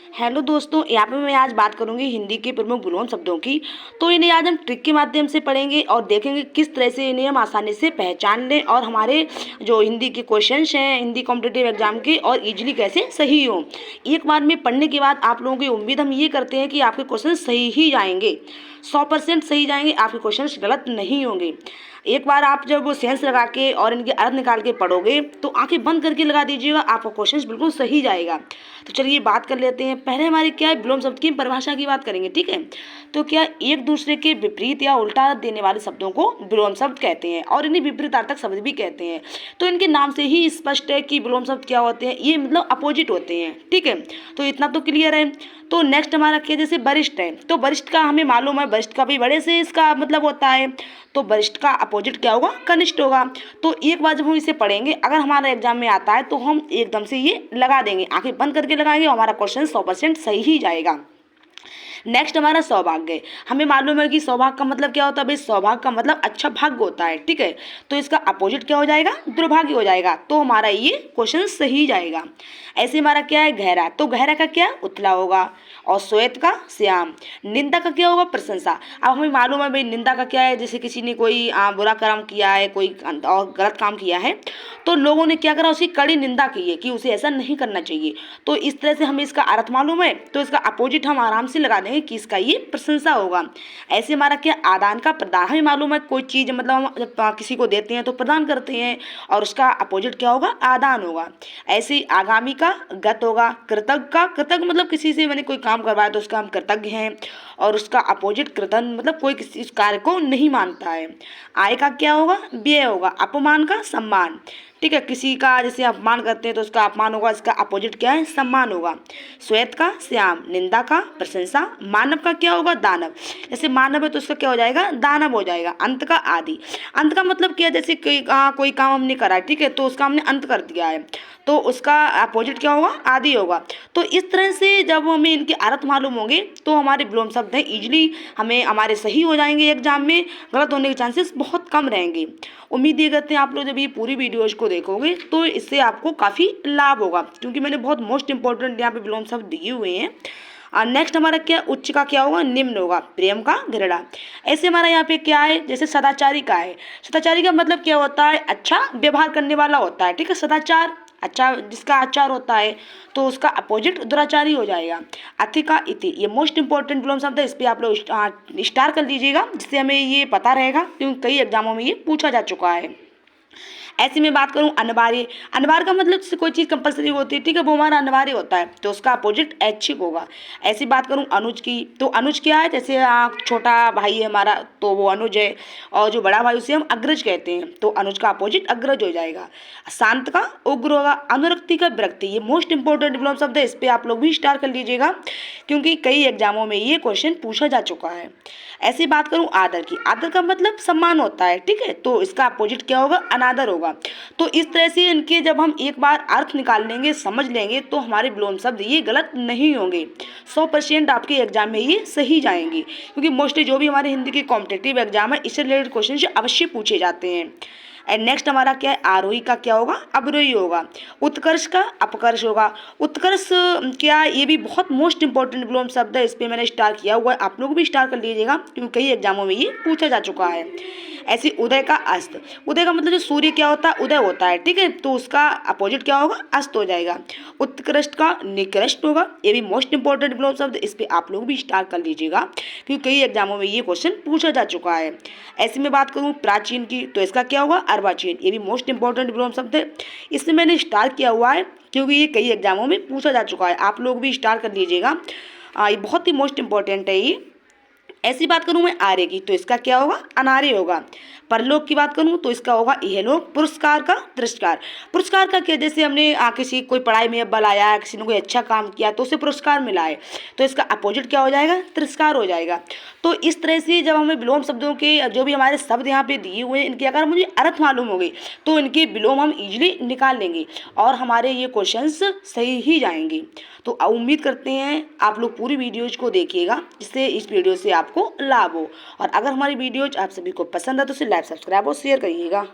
Hello दोस्तों, यहाँ पे मैं आज बात करूंगी हिंदी के प्रमुख विलोम शब्दों की। तो इन्हें आज हम ट्रिक के माध्यम से पढ़ेंगे और देखेंगे किस तरह से इन्हें हम आसानी से पहचान लें और हमारे जो हिंदी के क्वेश्चंस हैं हिंदी कॉम्पिटिटिव एग्जाम के और इजीली कैसे सही हो। एक बार में पढ़ने के बाद आप लोगों की उम्मीद हम ये करते हैं कि आपके क्वेश्चन सही ही जाएंगे, 100% सही जाएंगे, आपके क्वेश्चन गलत नहीं होंगे। एक बार आप जब वो सेंस लगा के और इनके अर्थ निकाल के पढ़ोगे तो आंखें बंद करके लगा दीजिएगा, आपका क्वेश्चन बिल्कुल सही जाएगा। तो चलिए बात कर लेते हैं। पहले हमारी क्या है, विलोम शब्द की परिभाषा की बात करेंगे, ठीक है। तो क्या एक दूसरे के विपरीत या उल्टा देने वाले शब्दों को विलोम शब्द कहते हैं और इन्हें विपरीतार्थक शब्द भी कहते हैं। तो इनके नाम से ही स्पष्ट है कि विलोम शब्द क्या होते हैं, ये मतलब अपोजिट होते हैं, ठीक है। तो इतना तो क्लियर है। तो नेक्स्ट हमारा क्या, जैसे वरिष्ठ है, तो वरिष्ठ का हमें मालूम है, वरिष्ठ का भी बड़े से इसका मतलब होता है। तो वरिष्ठ का अपोजिट क्या होगा, कनिष्ठ होगा। तो एक बार जब हम इसे पढ़ेंगे, अगर हमारा एग्जाम में आता है तो हम एकदम से ये लगा देंगे, आंखें बंद करके लगाएंगे, हमारा क्वेश्चन 100% सही ही जाएगा। नेक्स्ट हमारा सौभाग्य। हमें मालूम है कि सौभाग्य का मतलब क्या होता है, भाई सौभाग्य का मतलब अच्छा भाग्य होता है, ठीक है। तो इसका अपोजिट क्या हो जाएगा, दुर्भाग्य हो जाएगा। तो हमारा ये क्वेश्चन सही जाएगा। ऐसे हमारा क्या है, गहरा, तो गहरा का क्या, उतला होगा। और श्वेत का श्याम। निंदा का क्या होगा, प्रशंसा। अब हमें मालूम है भाई निंदा का क्या है, जैसे किसी ने कोई बुरा काम किया है, कोई और गलत काम किया है, तो लोगों ने क्या करा, उसकी कड़ी निंदा की है कि उसे ऐसा नहीं करना चाहिए। तो इस तरह से हमें इसका अर्थ मालूम है, तो इसका अपोजिट हम आराम से लगा देंगे कि इसका ये प्रशंसा होगा। ऐसे हमारा क्या, आदान का प्रदान। हमें मालूम है कोई चीज़ मतलब हम जब किसी को देते हैं तो प्रदान करते हैं, और उसका अपोजिट क्या होगा, आदान होगा। ऐसे आगामी का गत होगा। कृतज्ञ का, कृतज्ञ मतलब किसी से मैंने कोई काम करवाया तो उसका हम कृतज्ञ हैं, और उसका अपोजिट कृतज्ञ मतलब कोई किसी इस कार्य को नहीं मानता है। आय का क्या होगा, व्यय होगा। अपमान का सम्मान, ठीक है, किसी का जैसे अपमान करते हैं तो उसका अपमान होगा, इसका अपोजिट क्या है, सम्मान होगा। श्वेत का श्याम, निंदा का प्रशंसा। मानव का क्या होगा, दानव। जैसे मानव है तो उसका क्या हो जाएगा, दानव हो जाएगा। अंत का आदि। अंत का मतलब क्या, जैसे कोई काम हमने करा, ठीक है, तो उसका हमने अंत कर दिया है, तो उसका अपोजिट क्या होगा, आदि होगा। तो इस तरह से जब हमें इनके अर्थ मालूम होंगे तो हमारे विलोम शब्द हैं इजीली हमें हमारे सही हो जाएंगे एग्जाम में, गलत होने के चांसेस बहुत कम रहेंगे। उम्मीद ये करते हैं आप लोग जब ये पूरी वीडियोज को देखोगे तो इससे आपको काफ़ी लाभ होगा, क्योंकि मैंने बहुत मोस्ट इंपॉर्टेंट यहाँ पे विलोम शब्द दिए हुए हैं। नेक्स्ट हमारा क्या, उच्च का क्या होगा, निम्न होगा। प्रेम का घृणा। ऐसे हमारा यहाँ पे क्या है, जैसे सदाचारी का है। सदाचारी का मतलब क्या होता है, अच्छा व्यवहार करने वाला होता है, ठीक है। सदाचार अच्छा, जिसका आचार होता है, तो उसका अपोजिट दुराचारी हो जाएगा। अति का इति, ये मोस्ट इंपॉर्टेंट विलोम शब्द है, इस पर आप लोग स्टार कर लीजिएगा, जिससे हमें ये पता रहेगा, क्योंकि कई एग्जामों में ये पूछा जा चुका है। ऐसे में बात करूँ अनिवार्य। अनिवार्य का मतलब जैसे कोई चीज़ कंपलसरी होती है, ठीक है, वो हमारा अनिवार्य होता है, तो उसका अपोजिट ऐच्छिक होगा। ऐसी बात करूँ अनुज की, तो अनुज क्या है, जैसे छोटा भाई है हमारा तो वो अनुज है, और जो बड़ा भाई उसे हम अग्रज कहते हैं, तो अनुज का अपोजिट अग्रज हो जाएगा। शांत का उग्र होगा। अनुरक्ति का विरक्ति, ये मोस्ट इंपॉर्टेंट विलोम शब्द है, इस पर आप लोग भी स्टार कर लीजिएगा, क्योंकि कई एग्जामों में ये क्वेश्चन पूछा जा चुका है। ऐसी बात करूँ आदर की। आदर का मतलब सम्मान होता है, ठीक है, तो इसका अपोजिट क्या होगा, अनादर होगा। तो इस तरह से इनके जब हम एक बार अर्थ निकाल लेंगे, समझ लेंगे, तो हमारे विलोम शब्द ये गलत नहीं होंगे, 100% आपके एग्जाम में ये सही जाएंगे, क्योंकि मोस्टली जो भी हमारे हिंदी के कॉम्पिटिटिव एग्जाम है इससे रिलेटेड क्वेश्चन अवश्य पूछे जाते हैं। एंड नेक्स्ट हमारा क्या है, आरोही का क्या होगा, अवरोही होगा। उत्कर्ष का अपकर्ष होगा। उत्कर्ष क्या, ये भी बहुत मोस्ट इंपॉर्टेंट विलोम शब्द है, इस पर मैंने स्टार किया हुआ है, आप लोग भी स्टार कर लीजिएगा, क्योंकि कई एग्जामों में ये पूछा जा चुका है। ऐसे उदय का अस्त। उदय का मतलब जो सूर्य क्या होता है, उदय होता है, ठीक है, तो उसका अपोजिट क्या होगा, अस्त हो जाएगा। उत्कृष्ट का निकृष्ट होगा। ये भी मोस्ट इंपॉर्टेंट विलोम शब्द, इस पर आप लोग भी स्टार कर लीजिएगा, क्योंकि कई एग्जामों में ये क्वेश्चन पूछा जा चुका है। ऐसे में बात करूँ प्राचीन की, तो इसका क्या होगा, अर्वाचीन। ये भी मोस्ट इंपॉर्टेंट विलोम शब्द है, इसमें मैंने स्टार किया हुआ है, क्योंकि ये कई एग्जामों में पूछा जा चुका है, आप लोग भी स्टार कर लीजिएगा, ये बहुत ही मोस्ट इंपॉर्टेंट है ये। ऐसी बात करूँ मैं आर्य की, तो इसका क्या होगा, अनार्य होगा। परलोक की बात करूँ तो इसका होगा इहलोक। पुरस्कार का तिरस्कार। पुरस्कार का क्या, जैसे हमने किसी कोई पढ़ाई में बल आया, किसी ने कोई अच्छा काम किया तो उसे पुरस्कार मिला है, तो इसका अपोजिट क्या हो जाएगा, तिरस्कार हो जाएगा। तो इस तरह से जब हमें विलोम शब्दों के जो भी हमारे शब्द यहाँ पे दिए हुए हैं, इनके अगर मुझे अर्थ मालूम हो गई तो इनके विलोम हम इजीली निकाल लेंगे और हमारे ये क्वेश्चंस सही ही जाएंगे। तो उम्मीद करते हैं आप लोग पूरी वीडियोज को देखिएगा, जिससे इस वीडियो से आपको लाभ हो। और अगर हमारी वीडियोज आप सभी को पसंद है तो इसे लाइक, सब्सक्राइब और शेयर करिएगा।